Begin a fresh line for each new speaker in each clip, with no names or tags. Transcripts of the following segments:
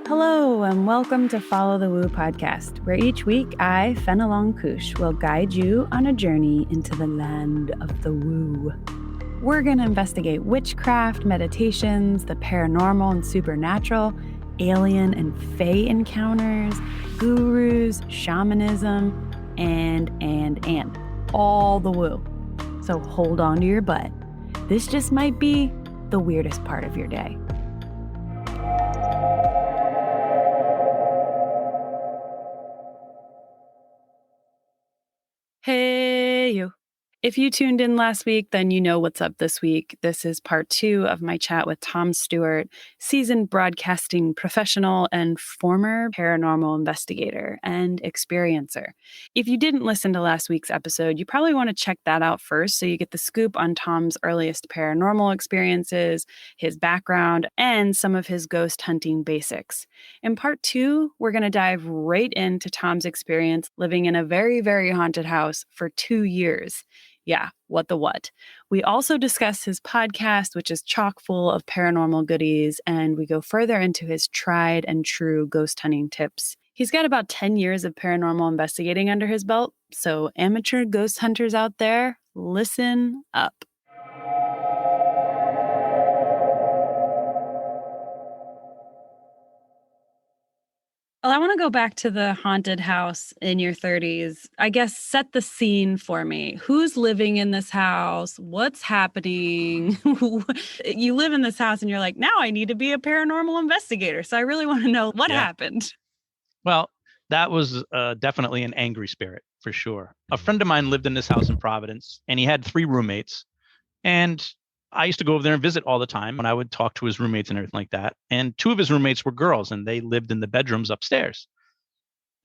Hello, and welcome to Follow the Woo podcast, where each week I, Fenelon Kush, will guide you on a journey into the land of the woo. We're going to investigate witchcraft, meditations, the paranormal and supernatural, alien and fae encounters, gurus, shamanism, and all the woo. So hold on to your butt. This just might be the weirdest part of your day. Hey, you. If you tuned in last week, then you know what's up this week. This is part 2 of my chat with Tom Stewart, seasoned broadcasting professional and former paranormal investigator and experiencer. If you didn't listen to last week's episode, you probably want to check that out first so you get the scoop on Tom's earliest paranormal experiences, his background, and some of his ghost hunting basics. In part 2, we're going to dive right into Tom's experience living in a very, very haunted house for 2 years. Yeah, what the what. We also discuss his podcast, which is chock full of paranormal goodies, and we go further into his tried and true ghost hunting tips. He's got about 10 years of paranormal investigating under his belt, so amateur ghost hunters out there, listen up. Well, I want to go back to the haunted house in your 30s. I guess set the scene for me. Who's living in this house? What's happening? You live in this house and you're like, now I need to be a paranormal investigator. So I really want to know what happened.
Well, that was definitely an angry spirit for sure. A friend of mine lived in this house in Providence and he had 3 roommates. And I used to go over there and visit all the time, and I would talk to his roommates and everything like that. And 2 of his roommates were girls, and they lived in the bedrooms upstairs.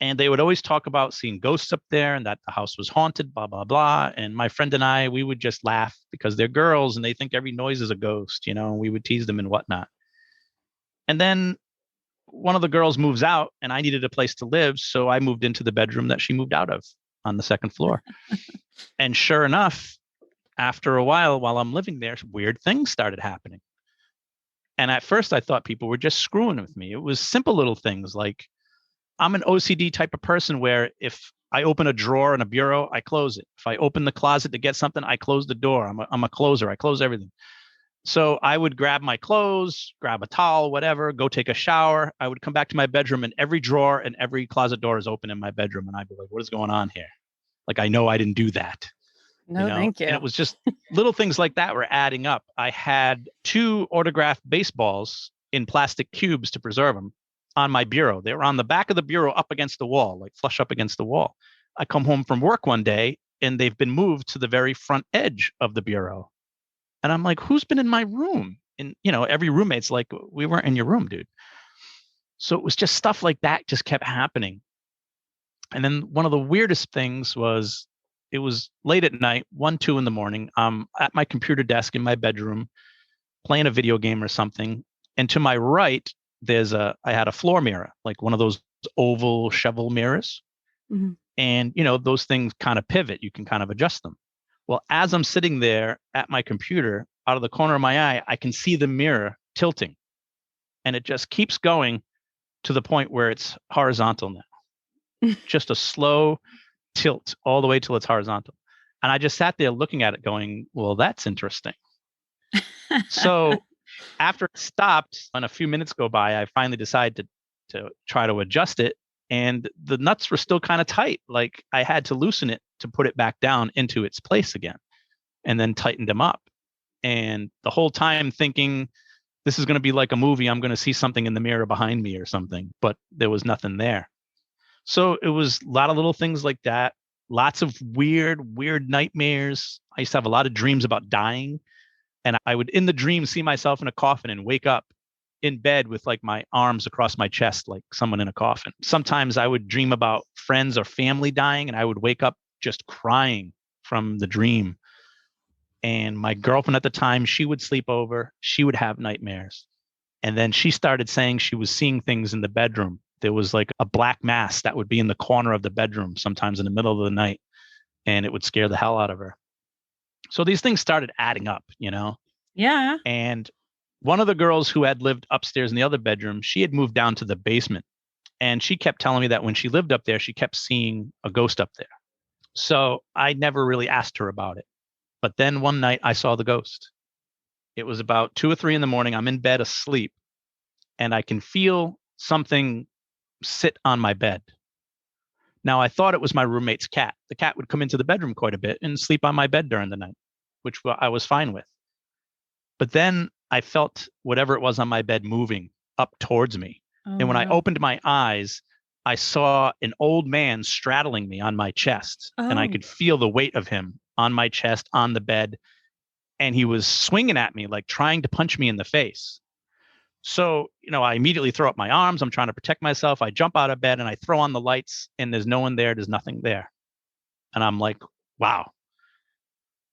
And they would always talk about seeing ghosts up there and that the house was haunted, blah, blah, blah. And my friend and I, we would just laugh because they're girls and they think every noise is a ghost, and we would tease them and whatnot. And then one of the girls moves out and I needed a place to live. So I moved into the bedroom that she moved out of on the 2nd floor. And sure enough, after a while I'm living there, weird things started happening. And at first I thought people were just screwing with me. It was simple little things like I'm an OCD type of person where if I open a drawer in a bureau, I close it. If I open the closet to get something, I close the door. I'm a closer. I close everything. So I would grab my clothes, grab a towel, whatever, go take a shower. I would come back to my bedroom and every drawer and every closet door is open in my bedroom. And I'd be like, what is going on here? Like, I know I didn't do that.
No, thank you.
And it was just little things like that were adding up. I had 2 autographed baseballs in plastic cubes to preserve them on my bureau. They were on the back of the bureau up against the wall, like flush up against the wall. I come home from work one day and they've been moved to the very front edge of the bureau. And I'm like, who's been in my room? And, every roommate's like, we weren't in your room, dude. So it was just stuff like that just kept happening. And then one of the weirdest things was, it was late at night, 1, 2 in the morning. I'm at my computer desk in my bedroom playing a video game or something. And to my right, I had a floor mirror, like one of those oval shovel mirrors. Mm-hmm. And, those things kind of pivot. You can kind of adjust them. Well, as I'm sitting there at my computer, out of the corner of my eye, I can see the mirror tilting. And it just keeps going to the point where it's horizontal now. Just a slow tilt all the way till it's horizontal. And I just sat there looking at it going, well, that's interesting. So after it stopped and a few minutes go by, I finally decided to try to adjust it. And the nuts were still kind of tight. Like I had to loosen it to put it back down into its place again and then tightened them up. And the whole time thinking, this is going to be like a movie. I'm going to see something in the mirror behind me or something, but there was nothing there. So it was a lot of little things like that. Lots of weird nightmares. I used to have a lot of dreams about dying. And I would, in the dream, see myself in a coffin and wake up in bed with like my arms across my chest, like someone in a coffin. Sometimes I would dream about friends or family dying and I would wake up just crying from the dream. And my girlfriend at the time, she would sleep over. She would have nightmares. And then she started saying she was seeing things in the bedroom. There was like a black mass that would be in the corner of the bedroom, sometimes in the middle of the night, and it would scare the hell out of her. So these things started adding up,
Yeah.
And One of the girls who had lived upstairs in the other bedroom, she had moved down to the basement. And she kept telling me that when she lived up there, she kept seeing a ghost up there. So I never really asked her about it. But then one night I saw the ghost. It was about 2 or 3 in the morning. I'm in bed asleep and I can feel something sit on my bed. Now, I thought it was my roommate's cat. The cat would come into the bedroom quite a bit and sleep on my bed during the night, which I was fine with. But then I felt whatever it was on my bed moving up towards me.
Oh
And when I
no.
opened my eyes, I saw an old man straddling me on my chest, and I
Oh.
could feel the weight of him on my chest, on the bed. And he was swinging at me, like trying to punch me in the face. So, I immediately throw up my arms. I'm trying to protect myself. I jump out of bed and I throw on the lights, and there's no one there. There's nothing there. And I'm like, wow.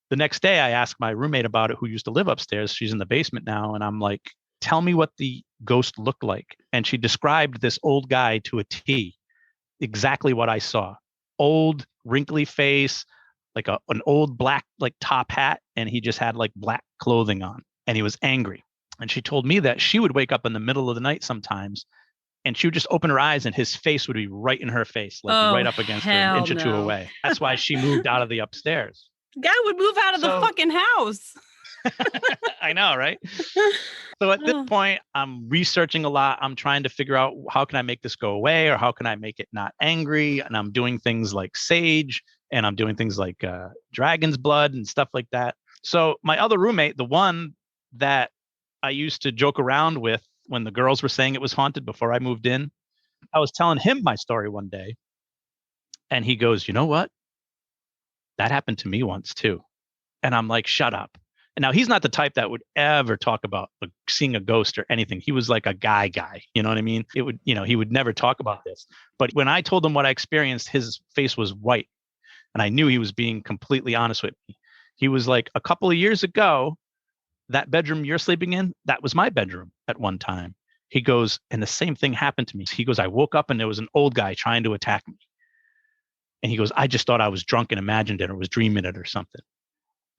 The next day, I asked my roommate about it, who used to live upstairs. She's in the basement now. And I'm like, tell me what the ghost looked like. And she described this old guy to a T, exactly what I saw. Old, wrinkly face, like an old black, like top hat. And he just had like black clothing on. And he was angry. And she told me that she would wake up in the middle of the night sometimes and she would just open her eyes and his face would be right in her face, like
Oh
right up against her, an
hell
inch or two
no.
away. That's why she moved out of the upstairs.
Guy would move out of the
So
fucking house.
I know, right? So at this
Oh.
point, I'm researching a lot. I'm trying to figure out how can I make this go away or how can I make it not angry? And I'm doing things like sage and I'm doing things like dragon's blood and stuff like that. So my other roommate, the one that I used to joke around with when the girls were saying it was haunted before I moved in, I was telling him my story one day and he goes, you know what? That happened to me once too. And I'm like, shut up. And now he's not the type that would ever talk about like, seeing a ghost or anything. He was like a guy. You know what I mean? He would never talk about this. But when I told him what I experienced, his face was white. And I knew he was being completely honest with me. He was like, a couple of years ago, that bedroom you're sleeping in, that was my bedroom at one time. He goes, and the same thing happened to me. He goes, I woke up and there was an old guy trying to attack me. And he goes, I just thought I was drunk and imagined it or was dreaming it or something.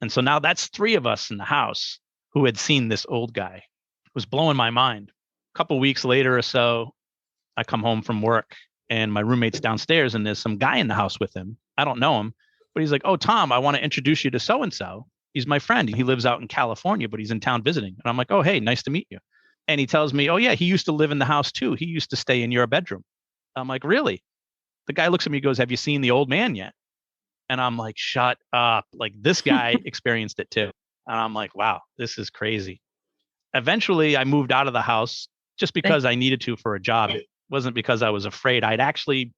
And so now that's 3 of us in the house who had seen this old guy. It was blowing my mind. A couple of weeks later or so, I come home from work and my roommate's downstairs and there's some guy in the house with him. I don't know him, but he's like, oh, Tom, I want to introduce you to so-and-so. He's my friend. He lives out in California, but he's in town visiting. And I'm like, oh, hey, nice to meet you. And he tells me, oh, yeah, he used to live in the house too. He used to stay in your bedroom. I'm like, really? The guy looks at me and goes, have you seen the old man yet? And I'm like, shut up. Like this guy experienced it too. And I'm like, wow, this is crazy. Eventually, I moved out of the house just because I needed to for a job. It wasn't because I was afraid. I'd actually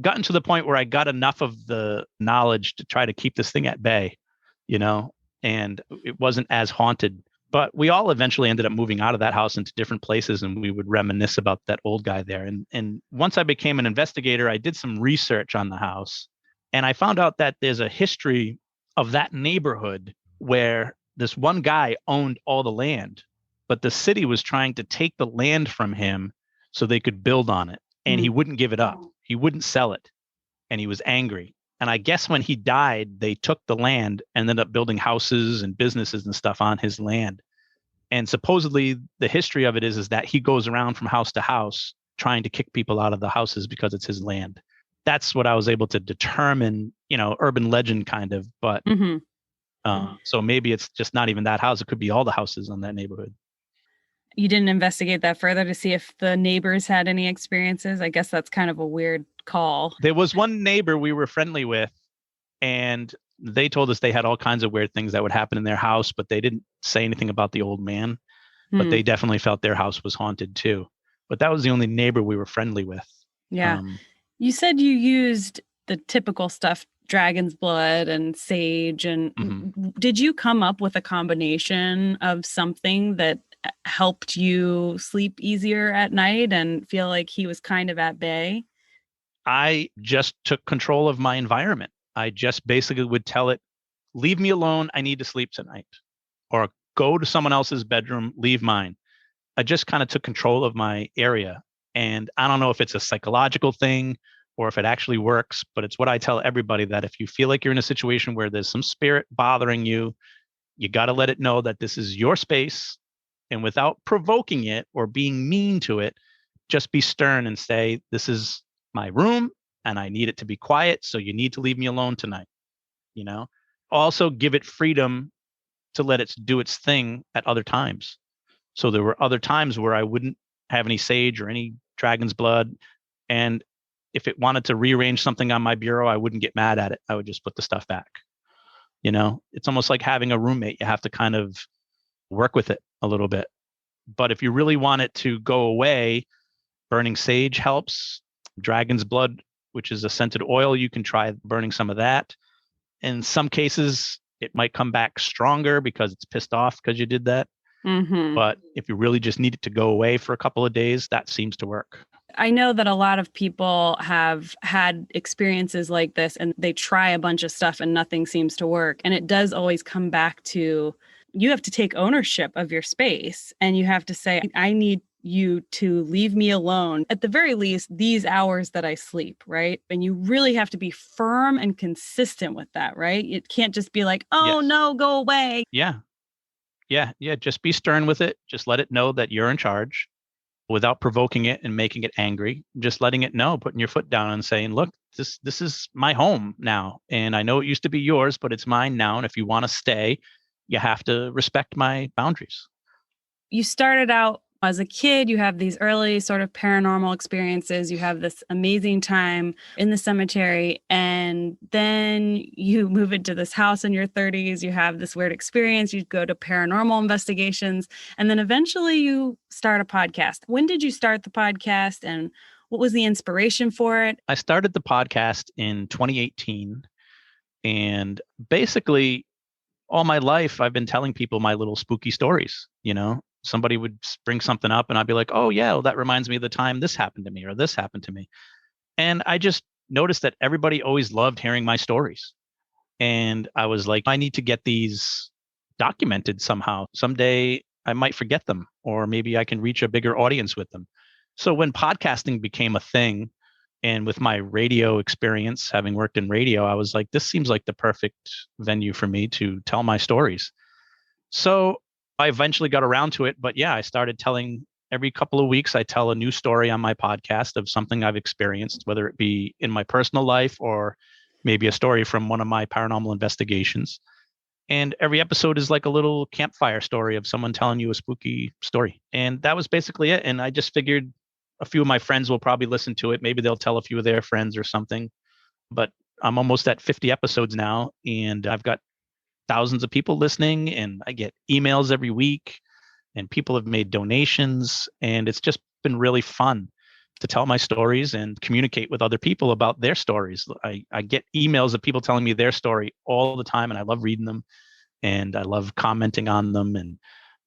gotten to the point where I got enough of the knowledge to try to keep this thing at bay, you know, and it wasn't as haunted. But we all eventually ended up moving out of that house into different places and we would reminisce about that old guy there. And once I became an investigator, I did some research on the house and I found out that there's a history of that neighborhood where this one guy owned all the land, but the city was trying to take the land from him so they could build on it. And he wouldn't give it up. He wouldn't sell it. And he was angry. And I guess when he died, they took the land and ended up building houses and businesses and stuff on his land. And supposedly the history of it is that he goes around from house to house trying to kick people out of the houses because it's his land. That's what I was able to determine, urban legend kind of, but so maybe it's just not even that house. It could be all the houses on that neighborhood.
You didn't investigate that further to see if the neighbors had any experiences? I guess that's kind of a weird call.
There was one neighbor we were friendly with, and they told us they had all kinds of weird things that would happen in their house, but they didn't say anything about the old man. But they definitely felt their house was haunted too. But that was the only neighbor we were friendly with.
Yeah. You said you used the typical stuff, dragon's blood and sage. And did you come up with a combination of something that helped you sleep easier at night and feel like he was kind of at bay?
I just took control of my environment. I just basically would tell it, leave me alone. I need to sleep tonight. Or go to someone else's bedroom, leave mine. I just kind of took control of my area. And I don't know if it's a psychological thing or if it actually works, but it's what I tell everybody, that if you feel like you're in a situation where there's some spirit bothering you, you got to let it know that this is your space And without provoking it or being mean to it, just be stern and say, this is my room and I need it to be quiet. So you need to leave me alone tonight. You know, also give it freedom to let it do its thing at other times. So there were other times where I wouldn't have any sage or any dragon's blood. And if it wanted to rearrange something on my bureau, I wouldn't get mad at it. I would just put the stuff back. You know, it's almost like having a roommate. You have to kind of work with it a little bit. But if you really want it to go away, burning sage helps. Dragon's blood, which is a scented oil, you can try burning some of that. In some cases, it might come back stronger because it's pissed off because you did that.
Mm-hmm.
But if you really just need it to go away for a couple of days, that seems to work.
I know that a lot of people have had experiences like this and they try a bunch of stuff and nothing seems to work. And it does always come back to you have to take ownership of your space and you have to say, I need you to leave me alone at the very least these hours that I sleep, right? And you really have to be firm and consistent with that, right? It can't just be like, oh
Yes.
no, go away.
Yeah. Yeah. Yeah. Just be stern with it. Just let it know that you're in charge without provoking it and making it angry. Just letting it know, putting your foot down and saying, look, this is my home now. And I know it used to be yours, but it's mine now. And if you want to stay, you have to respect my boundaries.
You started out as a kid, you have these early sort of paranormal experiences, you have this amazing time in the cemetery, and then you move into this house in your 30s, you have this weird experience, you go to paranormal investigations, and then eventually you start a podcast. When did you start the podcast and what was the inspiration for it?
I started the podcast in 2018, and basically all my life I've been telling people my little spooky stories. You know, somebody would bring something up and I'd be like, oh yeah, well, that reminds me of the time this happened to me or this happened to me. And I just noticed that everybody always loved hearing my stories. And I was like, I need to get these documented somehow. Someday I might forget them, or maybe I can reach a bigger audience with them. So when podcasting became a thing, and with my radio experience, having worked in radio, I was like, this seems like the perfect venue for me to tell my stories. So I eventually got around to it. But yeah, I started telling every couple of weeks, I tell a new story on my podcast of something I've experienced, whether it be in my personal life or maybe a story from one of my paranormal investigations. And every episode is like a little campfire story of someone telling you a spooky story. And that was basically it. And I just figured a few of my friends will probably listen to it. Maybe they'll tell a few of their friends or something. But I'm almost at 50 episodes now, and I've got thousands of people listening, and I get emails every week, and people have made donations. And it's just been really fun to tell my stories and communicate with other people about their stories. I get emails of people telling me their story all the time, and I love reading them and I love commenting on them. And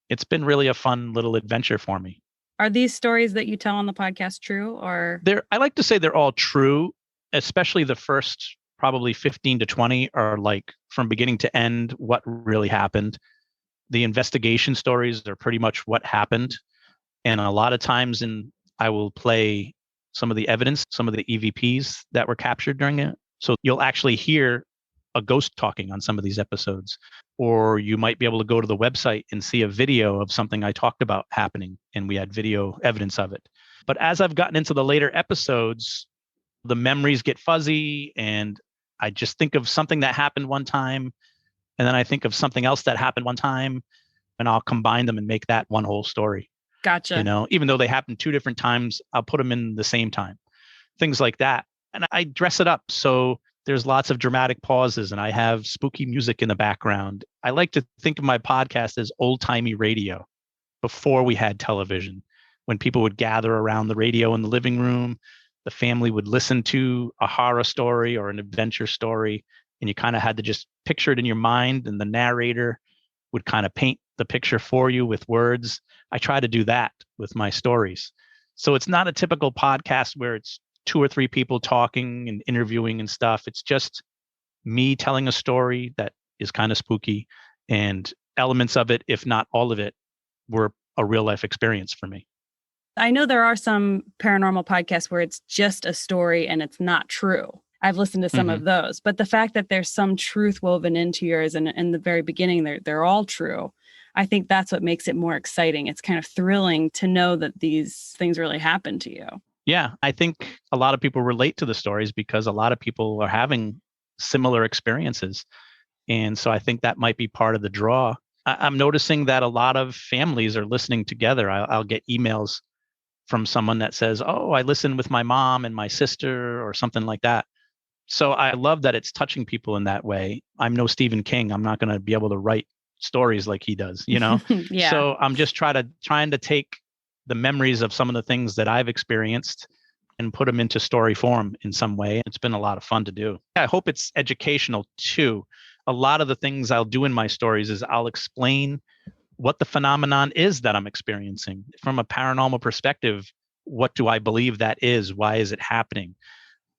it's been really a fun little adventure for me.
Are these stories that you tell on the podcast true or?
I like to say they're all true, especially the first probably 15 to 20 are like from beginning to end, what really happened. The investigation stories are pretty much what happened. And a lot of times I will play some of the evidence, some of the EVPs that were captured during it. So you'll actually hear a ghost talking on some of these episodes, or you might be able to go to the website and see a video of something I talked about happening, and we had video evidence of it. But as I've gotten into the later episodes, the memories get fuzzy, and I just think of something that happened one time, and then I think of something else that happened one time, and I'll combine them and make that one whole story.
Gotcha.
You know, even though they happened two different times, I'll put them in the same time, things like that. And I dress it up. So there's lots of dramatic pauses and I have spooky music in the background. I like to think of my podcast as old timey radio before we had television, when people would gather around the radio in the living room, the family would listen to a horror story or an adventure story, and you kind of had to just picture it in your mind, and the narrator would kind of paint the picture for you with words. I try to do that with my stories. So it's not a typical podcast where it's two or three people talking and interviewing and stuff. It's just me telling a story that is kind of spooky, and elements of it, if not all of it, were a real life experience for me.
I know there are some paranormal podcasts where it's just a story and it's not true. I've listened to some of those, but the fact that there's some truth woven into yours and in the very beginning, they're all true. I think that's what makes it more exciting. It's kind of thrilling to know that these things really happen to you.
Yeah, I think a lot of people relate to the stories because a lot of people are having similar experiences. And so I think that might be part of the draw. I'm noticing that a lot of families are listening together. I'll get emails from someone that says, "Oh, I listened with my mom and my sister," or something like that. So I love that it's touching people in that way. I'm no Stephen King. I'm not going to be able to write stories like he does, you know?
Yeah.
So I'm just trying to take the memories of some of the things that I've experienced and put them into story form in some way. It's been a lot of fun to do. I hope it's educational too. A lot of the things I'll do in my stories is I'll explain what the phenomenon is that I'm experiencing from a paranormal perspective. What do I believe that is? Why is it happening?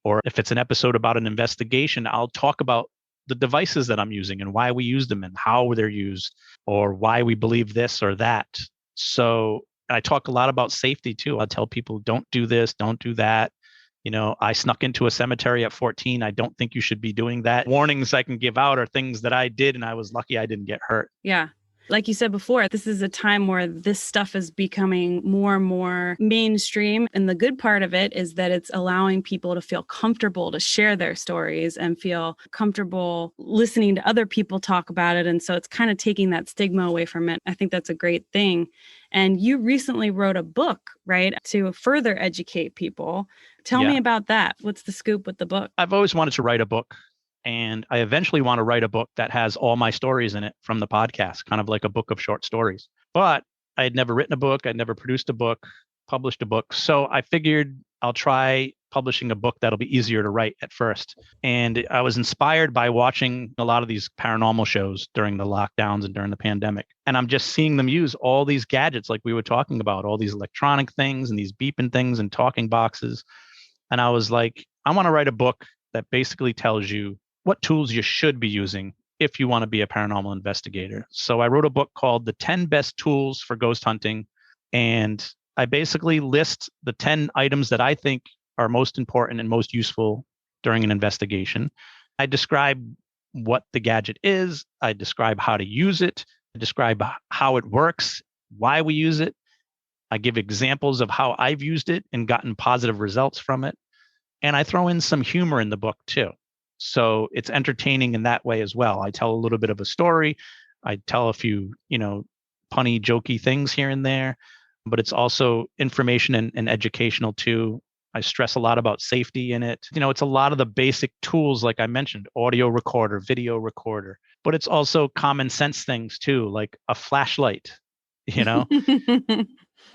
Or if it's an episode about an investigation, I'll talk about the devices that I'm using and why we use them and how they're used or why we believe this or that. So I talk a lot about safety too. I tell people, don't do this, don't do that. You know, I snuck into a cemetery at 14. I don't think you should be doing that. Warnings I can give out are things that I did, and I was lucky I didn't get hurt.
Yeah. Like you said before, this is a time where this stuff is becoming more and more mainstream. And the good part of it is that it's allowing people to feel comfortable to share their stories and feel comfortable listening to other people talk about it. And so it's kind of taking that stigma away from it. I think that's a great thing. And you recently wrote a book, right, to further educate people. Tell me
Yeah.
about that. What's the scoop with the book?
I've always wanted to write a book. And I eventually want to write a book that has all my stories in it from the podcast, kind of like a book of short stories. But I had never written a book. I'd never produced a book, published a book. So I figured I'll try publishing a book that'll be easier to write at first. And I was inspired by watching a lot of these paranormal shows during the lockdowns and during the pandemic. And I'm just seeing them use all these gadgets like we were talking about, all these electronic things and these beeping things and talking boxes. And I was like, I want to write a book that basically tells you what tools you should be using if you want to be a paranormal investigator. So I wrote a book called The 10 Best Tools for Ghost Hunting. And I basically list the 10 items that I think are most important and most useful during an investigation. I describe what the gadget is. I describe how to use it. I describe how it works, why we use it. I give examples of how I've used it and gotten positive results from it. And I throw in some humor in the book too. So it's entertaining in that way as well. I tell a little bit of a story. I tell a few, punny, jokey things here and there, but it's also information and educational too. I stress a lot about safety in it. It's a lot of the basic tools, like I mentioned, audio recorder, video recorder, but it's also common sense things too, like a flashlight, you know,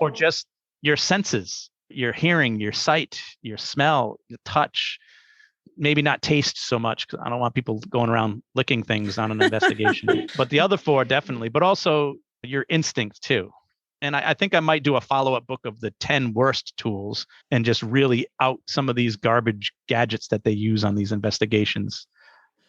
or just your senses, your hearing, your sight, your smell, your touch. Maybe not taste so much because I don't want people going around licking things on an investigation. But the other four definitely, but also your instinct too. And I think I might do a follow-up book of the 10 worst tools and just really out some of these garbage gadgets that they use on these investigations.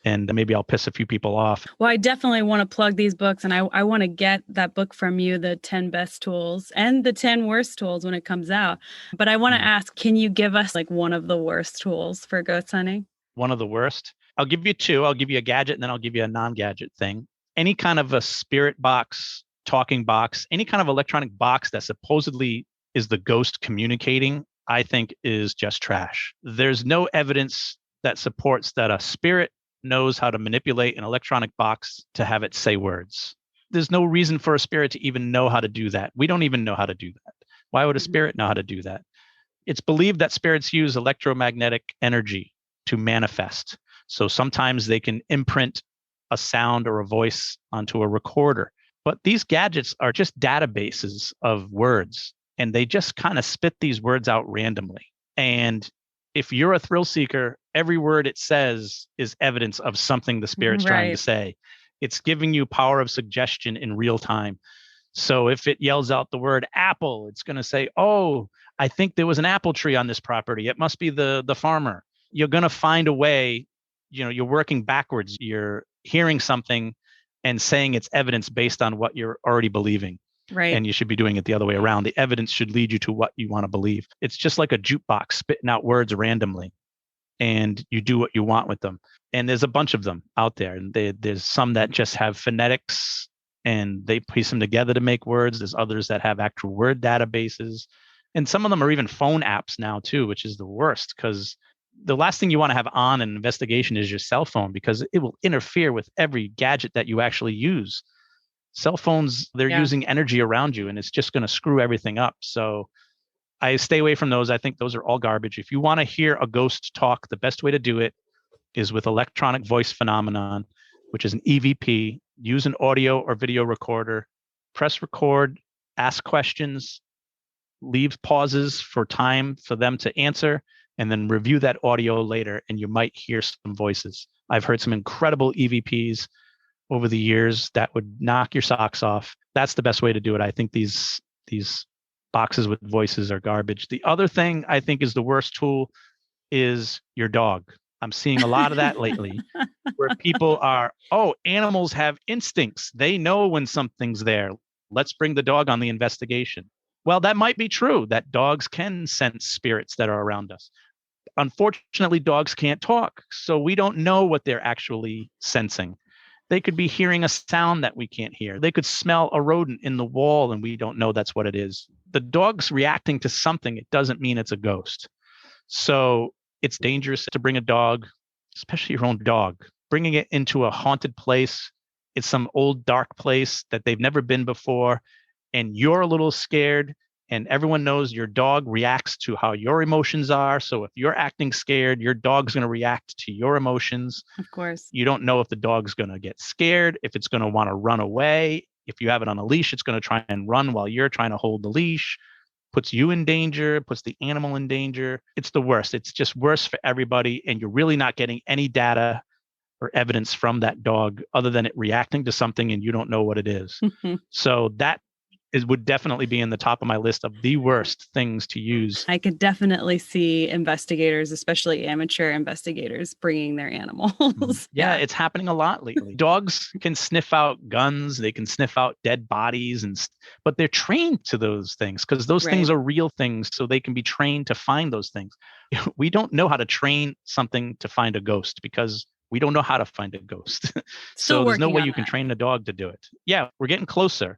And maybe I'll piss a few people off.
Well, I definitely want to plug these books, and I want to get that book from you, the 10 best tools and the 10 worst tools when it comes out. But I want to ask, can you give us like one of the worst tools for ghost hunting?
One of the worst? I'll give you two. I'll give you a gadget and then I'll give you a non-gadget thing. Any kind of a spirit box, talking box, any kind of electronic box that supposedly is the ghost communicating, I think is just trash. There's no evidence that supports that a spirit knows how to manipulate an electronic box to have it say words. There's no reason for a spirit to even know how to do that. We don't even know how to do that. Why would a spirit know how to do that? It's believed that spirits use electromagnetic energy to manifest. So sometimes they can imprint a sound or a voice onto a recorder. But these gadgets are just databases of words, and they just kind of spit these words out randomly. And if you're a thrill seeker, every word it says is evidence of something the spirit's trying to say. It's giving you power of suggestion in real time. So if it yells out the word apple, it's going to say, oh, I think there was an apple tree on this property. It must be the farmer. You're going to find a way, you're working backwards. You're hearing something and saying it's evidence based on what you're already believing.
Right.
And you should be doing it the other way around. The evidence should lead you to what you want to believe. It's just like a jukebox spitting out words randomly, and you do what you want with them. And there's a bunch of them out there. And there's some that just have phonetics and they piece them together to make words. There's others that have actual word databases. And some of them are even phone apps now too, which is the worst because the last thing you want to have on an investigation is your cell phone because it will interfere with every gadget that you actually use. Cell phones, they're
Yeah.
using energy around you and it's just going to screw everything up. So I stay away from those. I think those are all garbage. If you want to hear a ghost talk, the best way to do it is with electronic voice phenomenon, which is an EVP. Use an audio or video recorder, press record, ask questions, leave pauses for time for them to answer, and then review that audio later, and you might hear some voices. I've heard some incredible EVPs over the years that would knock your socks off. That's the best way to do it. I think these boxes with voices are garbage. The other thing I think is the worst tool is your dog. I'm seeing a lot of that lately where people are, oh, animals have instincts. They know when something's there. Let's bring the dog on the investigation. Well, that might be true that dogs can sense spirits that are around us. Unfortunately, dogs can't talk, so we don't know what they're actually sensing. They could be hearing a sound that we can't hear. They could smell a rodent in the wall and we don't know that's what it is. The dog's reacting to something. It doesn't mean it's a ghost. So it's dangerous to bring a dog, especially your own dog, bringing it into a haunted place. It's some old dark place that they've never been before. And you're a little scared. And everyone knows your dog reacts to how your emotions are. So if you're acting scared, your dog's going to react to your emotions.
Of course.
You don't know if the dog's going to get scared, if it's going to want to run away. If you have it on a leash, it's going to try and run while you're trying to hold the leash. Puts you in danger, puts the animal in danger. It's the worst. It's just worse for everybody. And you're really not getting any data or evidence from that dog other than it reacting to something and you don't know what it is. So that would definitely be in the top of my list of the worst things to use.
I could definitely see investigators, especially amateur investigators, bringing their animals.
Yeah, it's happening a lot lately. Dogs can sniff out guns, they can sniff out dead bodies, but they're trained to those things because those things are real things, so they can be trained to find those things. We don't know how to train something to find a ghost because we don't know how to find a ghost. So there's no way you can train a dog to do it. Yeah, we're getting closer.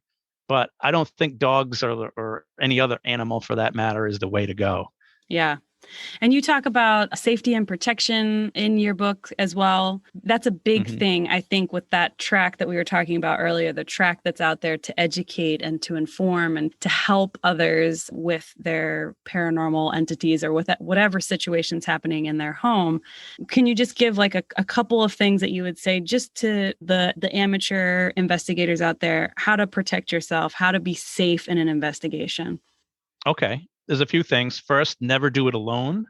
But I don't think dogs or any other animal for that matter is the way to go.
Yeah. And you talk about safety and protection in your book as well. That's a big thing, I think, with that track that we were talking about earlier, the track that's out there to educate and to inform and to help others with their paranormal entities or with whatever situation's happening in their home. Can you just give like a couple of things that you would say just to the amateur investigators out there, how to protect yourself, how to be safe in an investigation?
Okay. There's a few things. First, never do it alone.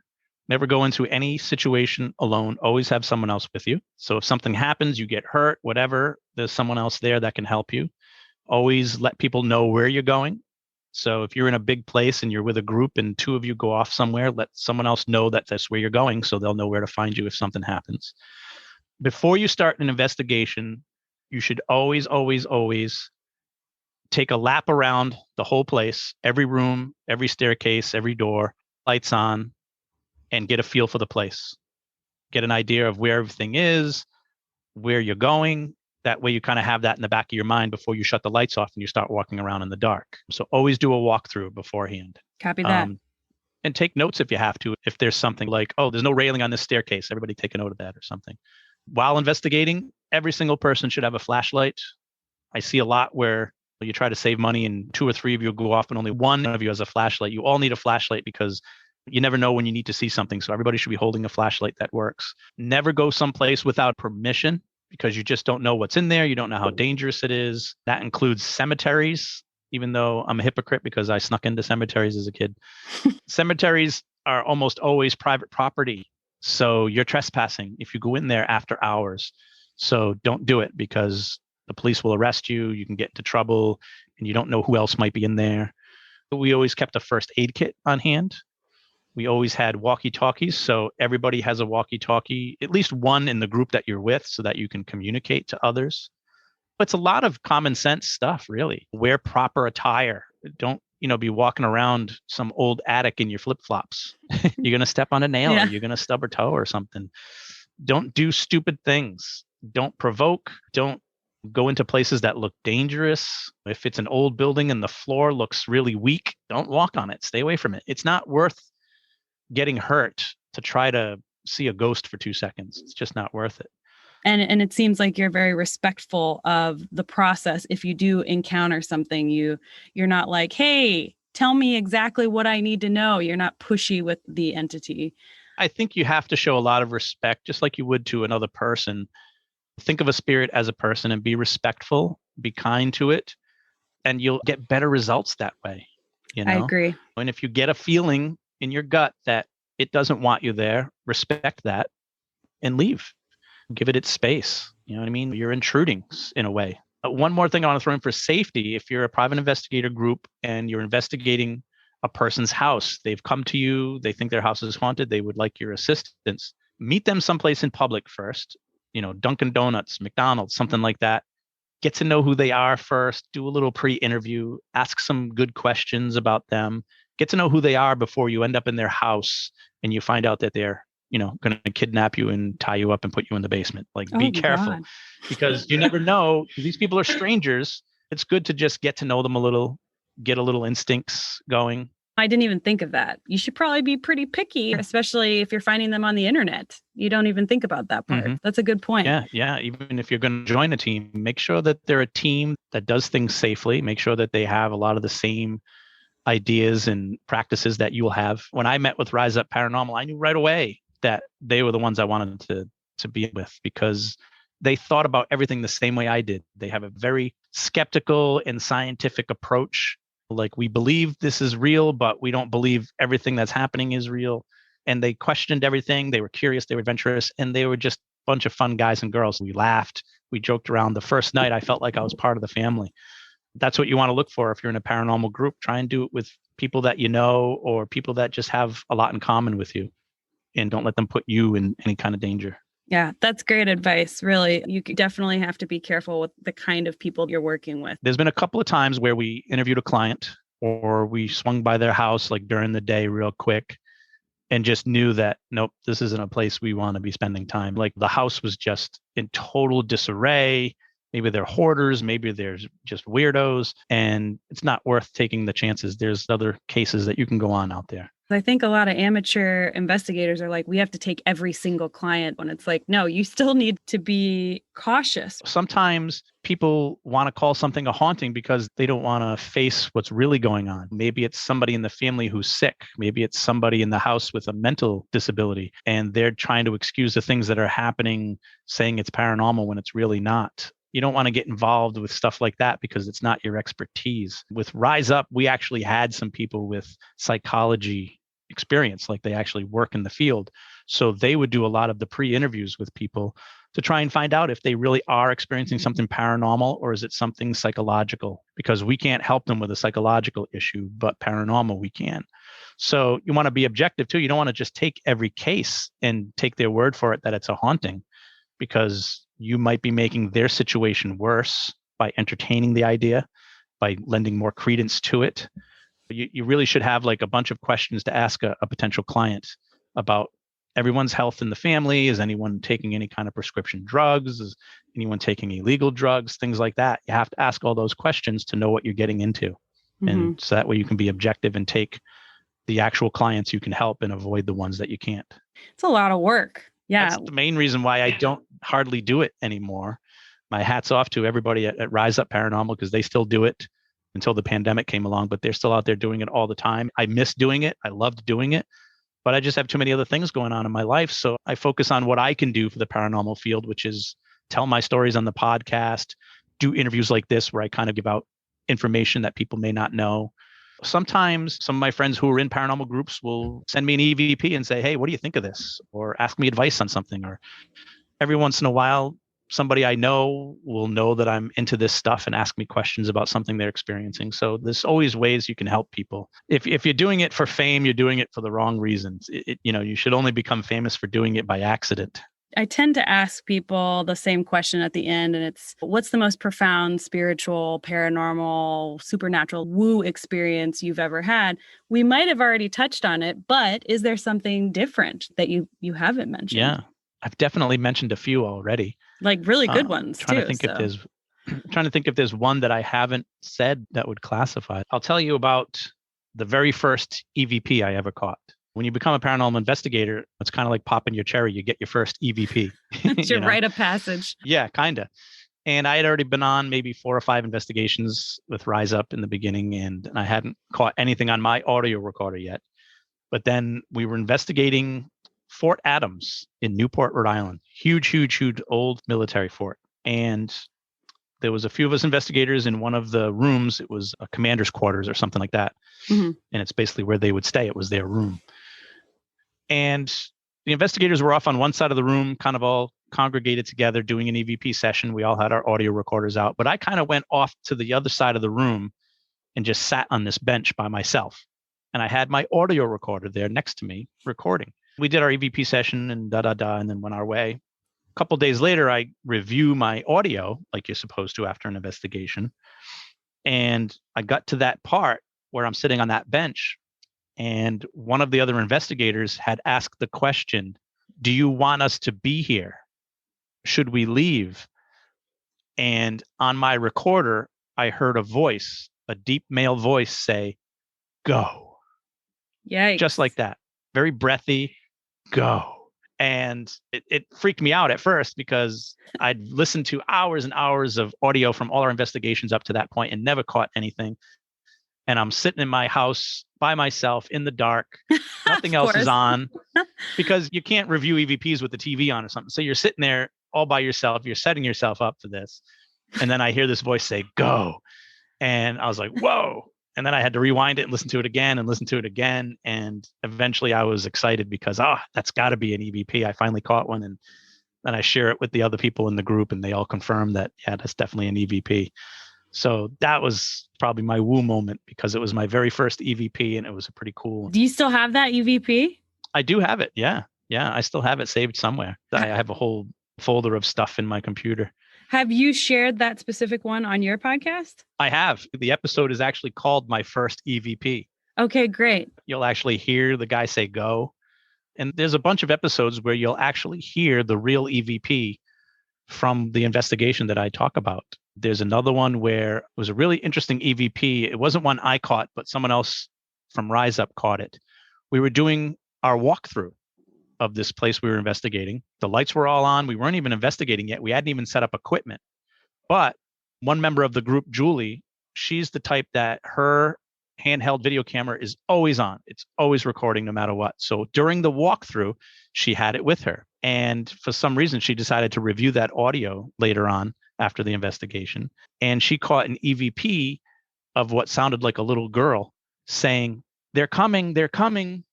Never go into any situation alone. Always have someone else with you. So if something happens, you get hurt, whatever, there's someone else there that can help you. Always let people know where you're going. So if you're in a big place and you're with a group and two of you go off somewhere, let someone else know that that's where you're going so they'll know where to find you if something happens. Before you start an investigation, you should always, always, always take a lap around the whole place, every room, every staircase, every door, lights on, and get a feel for the place. Get an idea of where everything is, where you're going. That way you kind of have that in the back of your mind before you shut the lights off and you start walking around in the dark. So always do a walkthrough beforehand.
Copy that.
And take notes if you have to. If there's something like, oh, there's no railing on this staircase, everybody take a note of that or something. While investigating, every single person should have a flashlight. I see a lot where you try to save money and two or three of you go off and only one of you has a flashlight. You all need a flashlight because you never know when you need to see something. So everybody should be holding a flashlight that works. Never go someplace without permission because you just don't know what's in there. You don't know how dangerous it is. That includes cemeteries, even though I'm a hypocrite because I snuck into cemeteries as a kid. Cemeteries are almost always private property. So you're trespassing if you go in there after hours. So don't do it because the police will arrest you, you can get into trouble, and you don't know who else might be in there. We always kept a first aid kit on hand. We always had walkie-talkies, so everybody has a walkie-talkie, at least one in the group that you're with so that you can communicate to others. It's a lot of common sense stuff, really. Wear proper attire. Don't, be walking around some old attic in your flip-flops. You're going to step on a nail or you're going to stub a toe or something. Don't do stupid things. Don't provoke. Don't Go into places that look dangerous. If it's an old building and the floor looks really weak, don't walk on it. Stay away from it. It's not worth getting hurt to try to see a ghost for 2 seconds. It's just not worth it.
And it seems like you're very respectful of the process. If you do encounter something, you're not like, hey, tell me exactly what I need to know. You're not pushy with the entity.
I think you have to show a lot of respect, just like you would to another person. Think of a spirit as a person and be respectful, be kind to it, and you'll get better results that way, you
I
know?
agree.
And if you get a feeling in your gut that it doesn't want you there, respect that and leave. Give it its space. You know what I mean? You're intruding in a way. One more thing I want to throw in for safety. If you're a private investigator group and you're investigating a person's house, they've come to you, they think their house is haunted, they would like your assistance, meet them someplace in public first, Dunkin' Donuts, McDonald's, something like that. Get to know who they are first, do a little pre-interview, ask some good questions about them, get to know who they are before you end up in their house and you find out that they're going to kidnap you and tie you up and put you in the basement. Like, be careful
God.
because you never know. These people are strangers. It's good to just get to know them a little, get a little instincts going.
I didn't even think of that. You should probably be pretty picky, especially if you're finding them on the internet. You don't even think about that part. That's a good point.
Yeah. Even if you're going to join a team, make sure that they're a team that does things safely. Make sure that they have a lot of the same ideas and practices that you'll have. When I met with Rise Up Paranormal, I knew right away that they were the ones I wanted to be with because they thought about everything the same way I did. They have a very skeptical and scientific approach. Like, we believe this is real, but we don't believe everything that's happening is real. And they questioned everything. They were curious, they were adventurous, and they were just a bunch of fun guys and girls. We laughed, we joked around. The first night, I felt like I was part of the family. That's what you want to look for if you're in a paranormal group. Try and do it with people that you know or people that just have a lot in common with you. And don't let them put you in any kind of danger.
Yeah, that's great advice. Really, you definitely have to be careful with the kind of people you're working with.
There's been a couple of times where we interviewed a client or we swung by their house like during the day real quick and just knew that, nope, this isn't a place we want to be spending time. Like, the house was just in total disarray. Maybe they're hoarders, maybe they're just weirdos, and it's not worth taking the chances. There's other cases that you can go on out there.
I think a lot of amateur investigators are like, we have to take every single client, when it's like, no, you still need to be cautious.
Sometimes people want to call something a haunting because they don't want to face what's really going on. Maybe it's somebody in the family who's sick. Maybe it's somebody in the house with a mental disability, and they're trying to excuse the things that are happening, saying it's paranormal when it's really not. You don't want to get involved with stuff like that because it's not your expertise. With Rise Up, we actually had some people with psychology experience, like they actually work in the field. So they would do a lot of the pre-interviews with people to try and find out if they really are experiencing something paranormal or is it something psychological, because we can't help them with a psychological issue, but paranormal we can. So you want to be objective too. You don't want to just take every case and take their word for it that it's a haunting, because you might be making their situation worse by entertaining the idea, by lending more credence to it. You really should have like a bunch of questions to ask a potential client about everyone's health in the family. Is anyone taking any kind of prescription drugs? Is anyone taking illegal drugs? Things like that. You have to ask all those questions to know what you're getting into. And so that way you can be objective and take the actual clients you can help and avoid the ones that you can't.
It's a lot of work. Yeah.
That's the main reason why I don't hardly do it anymore. My hat's off to everybody at Rise Up Paranormal, because they still do it until the pandemic came along, but they're still out there doing it all the time. I miss doing it. I loved doing it, but I just have too many other things going on in my life. So I focus on what I can do for the paranormal field, which is tell my stories on the podcast, do interviews like this where I kind of give out information that people may not know. Sometimes some of my friends who are in paranormal groups will send me an EVP and say, hey, what do you think of this? Or ask me advice on something. Or every once in a while, somebody I know will know that I'm into this stuff and ask me questions about something they're experiencing. So there's always ways you can help people. If you're doing it for fame, you're doing it for the wrong reasons. You should only become famous for doing it by accident.
I tend to ask people the same question at the end, and it's, what's the most profound spiritual, paranormal, supernatural woo experience you've ever had? We might have already touched on it, but is there something different that you haven't mentioned?
Yeah, I've definitely mentioned a few already.
Like really good ones
trying
too.
to think if there's I'm trying to think if there's one that I haven't said that would classify. I'll tell you about the very first EVP I ever caught. When you become a paranormal investigator, it's kind of like popping your cherry. You get your first EVP.
It's your rite of passage.
Yeah, kind of. And I had already been on maybe 4 or 5 investigations with Rise Up in the beginning, and I hadn't caught anything on my audio recorder yet. But then we were investigating Fort Adams in Newport, Rhode Island. Huge, huge, huge old military fort. And there was a few of us investigators in one of the rooms. It was a commander's quarters or something like that. Mm-hmm. And it's basically where they would stay. It was their room. And the investigators were off on one side of the room, kind of all congregated together doing an EVP session. We all had our audio recorders out, but I kind of went off to the other side of the room and just sat on this bench by myself. And I had my audio recorder there next to me recording. We did our EVP session and and then went our way. A couple of days later, I review my audio like you're supposed to after an investigation. And I got to that part where I'm sitting on that bench. And one of the other investigators had asked the question, do you want us to be here? Should we leave? And on my recorder, I heard a voice, a deep male voice say, go.
Yikes.
Just like that. Very breathy, go. And it freaked me out at first because I'd listened to hours and hours of audio from all our investigations up to that point and never caught anything. And I'm sitting in my house by myself in the dark. Nothing else is on because you can't review EVPs with the TV on or something. So you're sitting there all by yourself. You're setting yourself up for this. And then I hear this voice say, go. And I was like, whoa. And then I had to rewind it and listen to it again and listen to it again. And eventually I was excited because, that's got to be an EVP. I finally caught one. And then I share it with the other people in the group and they all confirmed that, yeah, that's definitely an EVP. So that was probably my woo moment because it was my very first EVP and it was a pretty cool.
Do you still have that EVP?
I do have it. Yeah. Yeah. I still have it saved somewhere. I have a whole folder of stuff in my computer.
Have you shared that specific one on your podcast?
I have. The episode is actually called My First EVP.
Okay, great.
You'll actually hear the guy say go. And there's a bunch of episodes where you'll actually hear the real EVP from the investigation that I talk about. There's another one where it was a really interesting EVP. It wasn't one I caught, but someone else from Rise Up caught it. We were doing our walkthrough of this place we were investigating. The lights were all on. We weren't even investigating yet. We hadn't even set up equipment. But one member of the group, Julie, she's the type that her handheld video camera is always on. It's always recording no matter what. So during the walkthrough, she had it with her. And for some reason, she decided to review that audio later on after the investigation. And she caught an EVP of what sounded like a little girl saying, they're coming,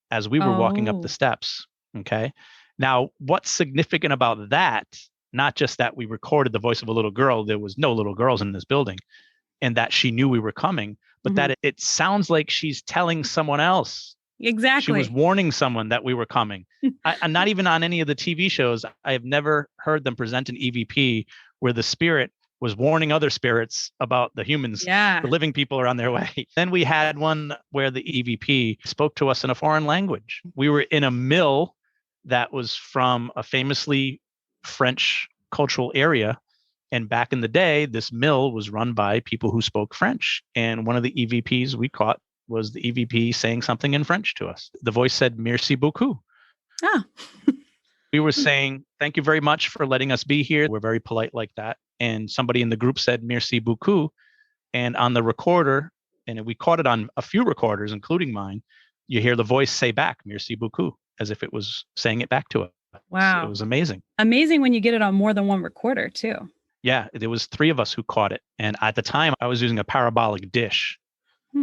as we were walking up the steps. Okay. Now, what's significant about that, not just that we recorded the voice of a little girl, there was no little girls in this building, and that she knew we were coming, but that it sounds like she's telling someone else.
Exactly.
She was warning someone that we were coming. I'm not even on any of the TV shows. I have never heard them present an EVP where the spirit was warning other spirits about the humans.
Yeah.
The living people are on their way. Then we had one where the EVP spoke to us in a foreign language. We were in a mill that was from a famously French cultural area. And back in the day, this mill was run by people who spoke French. And one of the EVPs we caught was the EVP saying something in French to us. The voice said, merci beaucoup.
Oh.
We were saying, thank you very much for letting us be here. We're very polite like that. And somebody in the group said, merci beaucoup. And on the recorder, and we caught it on a few recorders, including mine, you hear the voice say back, merci beaucoup, as if it was saying it back to us.
Wow.
It was amazing.
Amazing when you get it on more than one recorder too.
Yeah, there was 3 of us who caught it. And at the time, I was using a parabolic dish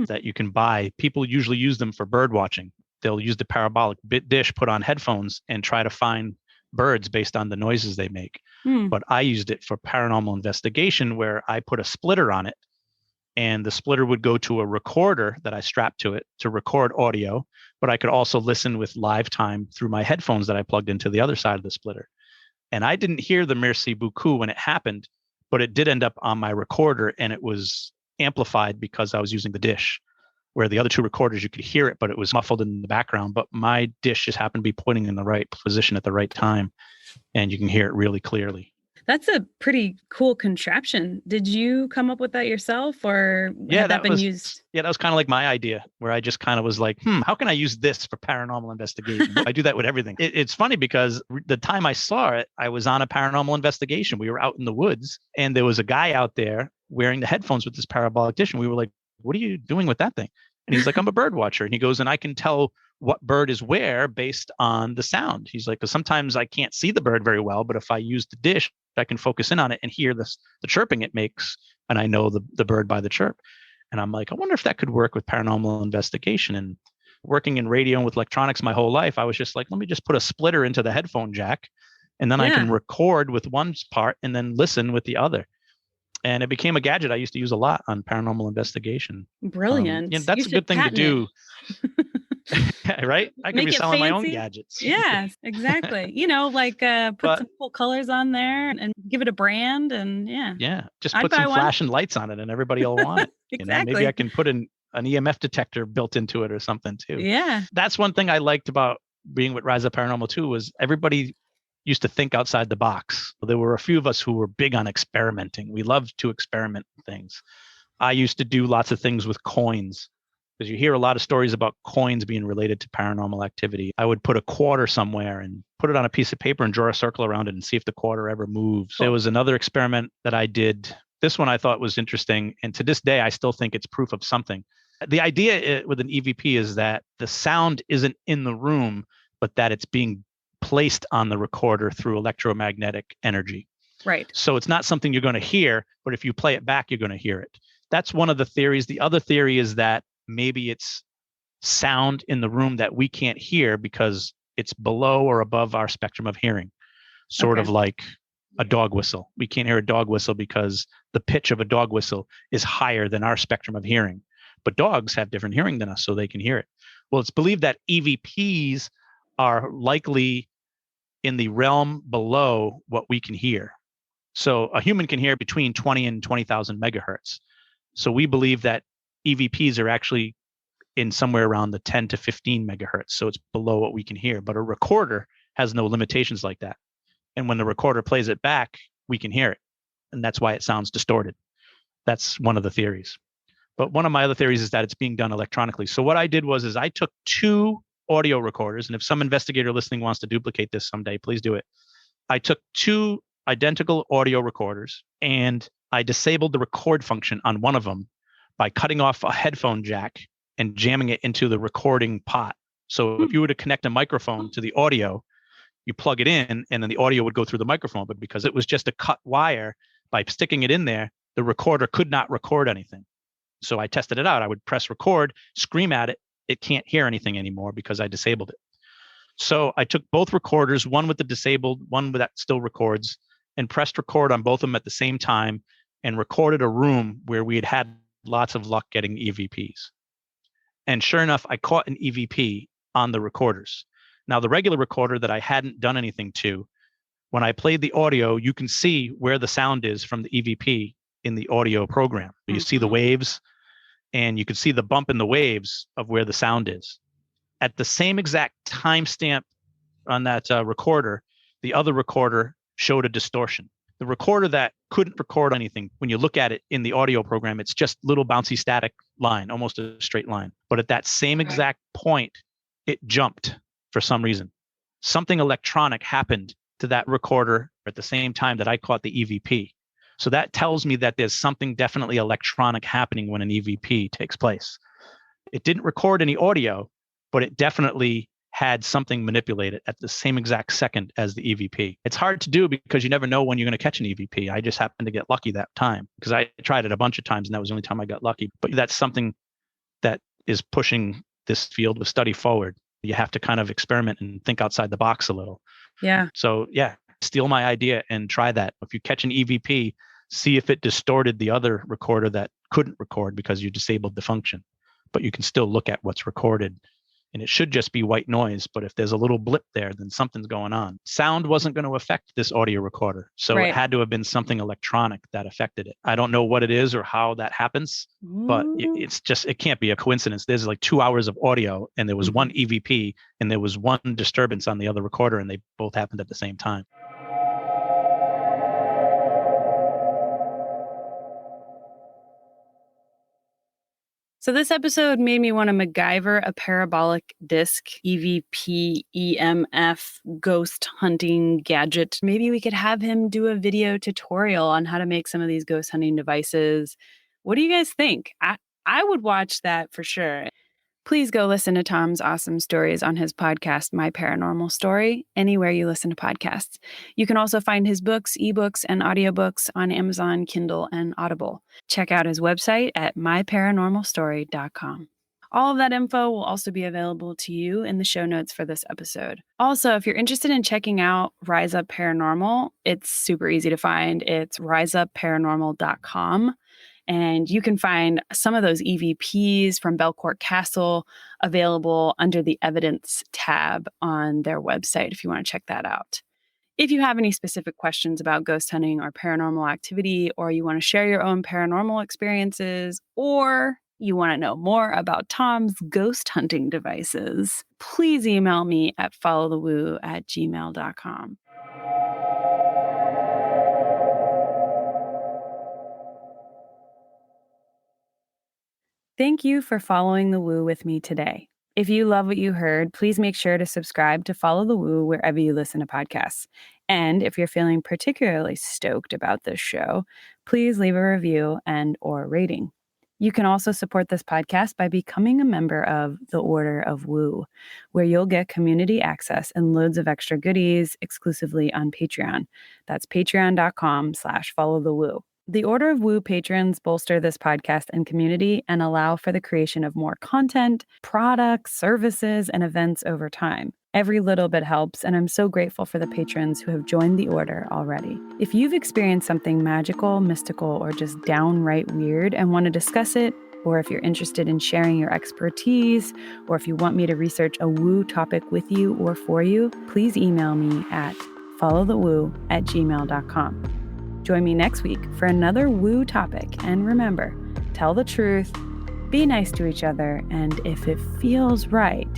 that you can buy. People usually use them for bird watching. They'll use the parabolic dish, put on headphones, and try to find birds based on the noises they make. But I used it for paranormal investigation, where I put a splitter on it, and the splitter would go to a recorder that I strapped to it to record audio. But I could also listen with live time through my headphones that I plugged into the other side of the splitter. And I didn't hear the merci beaucoup when it happened, but it did end up on my recorder, and it was amplified because I was using the dish, where the other 2 recorders, you could hear it, but it was muffled in the background. But my dish just happened to be pointing in the right position at the right time, and you can hear it really clearly.
That's a pretty cool contraption. Did you come up with that yourself, or
Yeah,
had that been used?
that was kind of like my idea, where I just kind of was like, how can I use this for paranormal investigation? I do that with everything. It's funny because the time I saw it, I was on a paranormal investigation. We were out in the woods, and there was a guy out there wearing the headphones with this parabolic dish, and we were like, "What are you doing with that thing?" And he's like, "I'm a bird watcher," and he goes, "And I can tell what bird is where based on the sound." He's like, "Because sometimes I can't see the bird very well, but if I use the dish, I can focus in on it and hear the chirping it makes, and I know the bird by the chirp." And I'm like, I wonder if that could work with paranormal investigation. And working in radio and with electronics my whole life, I was just like, let me just put a splitter into the headphone jack, and then I can
Yeah,
record with one part and then listen with the other. And it became a gadget I used to use a lot on paranormal investigation.
brilliant. You
That's a
should
good thing to
patent it.
do, right? I could be
Make it
selling my own
fancy.
gadgets.
Yes, exactly. Like put
But
some cool colors on there and give it a brand, and yeah,
yeah, just
I'd
put some
buy one.
flashing lights on it and everybody will want it. Maybe I
Exactly.
can put an EMF detector built into it or something too.
Yeah.
That's one thing I liked about being with Rise of Paranormal too, was everybody used to think outside the box. There were a few of us who were big on experimenting. We loved to experiment things. I used to do lots of things with coins, because you hear a lot of stories about coins being related to paranormal activity. I would put a quarter somewhere and put it on a piece of paper and draw a circle around it and see if the quarter ever moves. There
Cool.
was another experiment that I did. This one I thought was interesting. And to this day, I still think it's proof of something. The idea with an EVP is that the sound isn't in the room, but that it's being placed on the recorder through electromagnetic energy.
Right.
So it's not something you're going to hear, but if you play it back, you're going to hear it. That's one of the theories. The other theory is that maybe it's sound in the room that we can't hear because it's below or above our spectrum of hearing, sort
Okay.
of like a dog whistle. We can't hear a dog whistle because the pitch of a dog whistle is higher than our spectrum of hearing. But dogs have different hearing than us, so they can hear it. Well, it's believed that EVPs are likely in the realm below what we can hear. So a human can hear between 20 and 20,000 megahertz. So we believe that EVPs are actually in somewhere around the 10 to 15 megahertz. So it's below what we can hear. But a recorder has no limitations like that. And when the recorder plays it back, we can hear it. And that's why it sounds distorted. That's one of the theories. But one of my other theories is that it's being done electronically. So what I did was I took two audio recorders, and if some investigator listening wants to duplicate this someday, please do it. I took two identical audio recorders and I disabled the record function on one of them by cutting off a headphone jack and jamming it into the recording pot. So if you were to connect a microphone to the audio, you plug it in and then the audio would go through the microphone. But because it was just a cut wire, by sticking it in there, the recorder could not record anything. So I tested it out. I would press record, scream at it. It can't hear anything anymore because I disabled it. So I took both recorders, one with the disabled, one that still records, and pressed record on both of them at the same time and recorded a room where we had lots of luck getting EVPs. And sure enough, I caught an EVP on the recorders. Now, the regular recorder that I hadn't done anything to, when I played the audio, you can see where the sound is from the EVP in the audio program. You see the waves, and you can see the bump in the waves of where the sound is. At the same exact timestamp on that recorder, the other recorder showed a distortion. The recorder that couldn't record anything, when you look at it in the audio program, it's just little bouncy static line, almost a straight line. But at that same exact point, it jumped for some reason. Something electronic happened to that recorder at the same time that I caught the EVP. So that tells me that there's something definitely electronic happening when an EVP takes place. It didn't record any audio, but it definitely had something manipulated at the same exact second as the EVP. It's hard to do because you never know when you're going to catch an EVP. I just happened to get lucky that time because I tried it a bunch of times and that was the only time I got lucky. But that's something that is pushing this field of study forward. You have to kind of experiment and think outside the box a little.
Yeah.
So yeah, steal my idea and try that. If you catch an EVP, see if it distorted the other recorder that couldn't record because you disabled the function. But you can still look at what's recorded. And it should just be white noise. But if there's a little blip there, then something's going on. Sound wasn't going to affect this audio recorder. So it had to have been something electronic that affected it. I don't know what it is or how that happens, but it's just, it can't be a coincidence. There's like 2 hours of audio and there was one EVP and there was one disturbance on the other recorder and they both happened at the same time.
So this episode made me want to MacGyver a parabolic disc, EVP, EMF, ghost hunting gadget. Maybe we could have him do a video tutorial on how to make some of these ghost hunting devices. What do you guys think? I would watch that for sure. Please go listen to Tom's awesome stories on his podcast, My Paranormal Story, anywhere you listen to podcasts. You can also find his books, ebooks, and audiobooks on Amazon, Kindle, and Audible. Check out his website at myparanormalstory.com. All of that info will also be available to you in the show notes for this episode. Also, if you're interested in checking out Rise Up Paranormal, it's super easy to find. It's riseupparanormal.com. And you can find some of those EVPs from Belcourt Castle available under the evidence tab on their website if you want to check that out. If you have any specific questions about ghost hunting or paranormal activity, or you want to share your own paranormal experiences, or you want to know more about Tom's ghost hunting devices, please email me at followthewoo@gmail.com. Thank you for following the Woo with me today. If you love what you heard, please make sure to subscribe to Follow the Woo wherever you listen to podcasts. And if you're feeling particularly stoked about this show, please leave a review and or rating. You can also support this podcast by becoming a member of the Order of Woo, where you'll get community access and loads of extra goodies exclusively on Patreon. That's patreon.com/followthewoo. The Order of Woo patrons bolster this podcast and community and allow for the creation of more content, products, services, and events over time. Every little bit helps, and I'm so grateful for the patrons who have joined the Order already. If you've experienced something magical, mystical, or just downright weird and want to discuss it, or if you're interested in sharing your expertise, or if you want me to research a woo topic with you or for you, please email me at followthewoo@gmail.com. Join me next week for another woo topic. And remember, tell the truth, be nice to each other, and if it feels right,